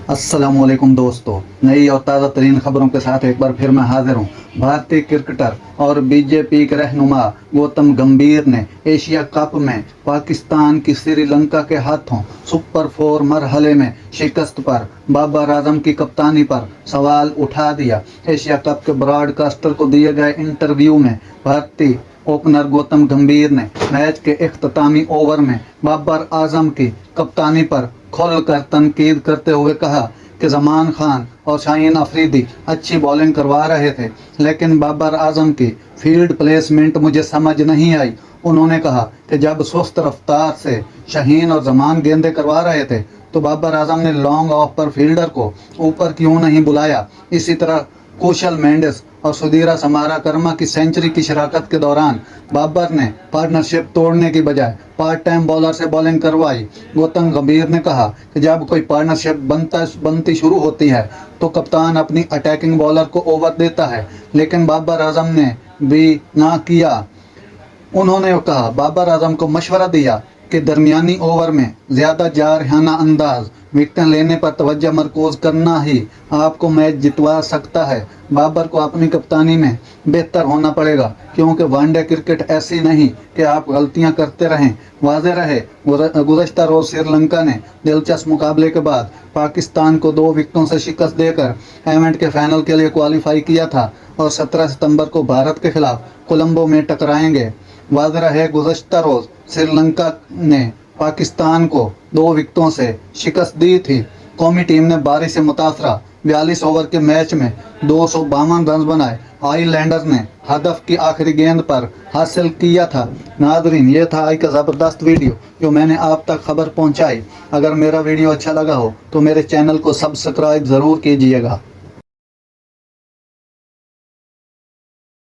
अस्सलामुअलैकुम दोस्तों, नई और ताज़ा तरीन खबरों के साथ एक बार फिर मैं हाजिर हूँ। भारतीय क्रिकेटर और बीजेपी के रहनुमा गौतम गंभीर ने एशिया कप में पाकिस्तान की श्रीलंका के हाथों सुपर 4 मरहले में शिकस्त पर बाबर आजम की कप्तानी पर सवाल उठा दिया। एशिया कप के ब्रॉडकास्टर को दिए गए इंटरव्यू में भारतीय ओपनर गौतम गंभीर ने मैच के इख्तितामी ओवर में बाबर आजम की कप्तानी पर खुलकर तनकीद करते हुए कहा कि जमान खान और शाहीन अफरीदी अच्छी बॉलिंग करवा रहे थे, लेकिन बाबर आजम की फील्ड प्लेसमेंट मुझे समझ नहीं आई। उन्होंने कहा कि जब सुस्त रफ्तार से शाहीन और जमान गेंदें करवा रहे थे तो बाबर आजम ने लॉन्ग ऑफ पर फील्डर को ऊपर क्यों नहीं बुलाया। इसी तरह कुशल मेंडिस और सुधीरा समाराकर्मा की सेंचुरी की शराकत के दौरान बाबर ने पार्टनरशिप तोड़ने की बजाय पार्ट टाइम बॉलर से बॉलिंग करवाई। गौतम गंभीर ने कहा कि जब कोई पार्टनरशिप बनती शुरू होती है तो कप्तान अपनी अटैकिंग बॉलर को ओवर देता है, लेकिन बाबर आजम ने भी ना किया। उन्होंने कहा बाबर आजम को मशवरा दिया कि दरमियानी ओवर में ज़्यादा जारहाना अंदाज विकेटें लेने पर तवज्जो मरकूज करना ही आपको मैच जितवा सकता है। बाबर को अपनी कप्तानी में बेहतर होना पड़ेगा, क्योंकि वनडे क्रिकेट ऐसी नहीं कि आप गलतियां करते रहें। वाज़ेह रहे गुज़श्ता रोज़ श्रीलंका ने दिलचस्प मुकाबले के बाद पाकिस्तान को 2 विकेटों से शिकस्त देकर इवेंट के फाइनल के लिए क्वालिफाई किया था और 17 सितंबर को भारत के खिलाफ कोलंबो में टकराएंगे। वाज़ेह रहे गुज़श्ता रोज़ श्रीलंका ने पाकिस्तान को 2 विकेटों से शिकस्त दी थी। कौमी टीम ने बारिश से मुतासरा 42 ओवर के मैच में 252 रन बनाए। आइलैंडर्स ने हदफ की आखिरी गेंद पर हासिल किया था। नादरीन, ये था आज का ज़बरदस्त वीडियो जो मैंने आप तक खबर पहुंचाई। अगर मेरा वीडियो अच्छा लगा हो तो मेरे चैनल को सब्सक्राइब ज़रूर कीजिएगा।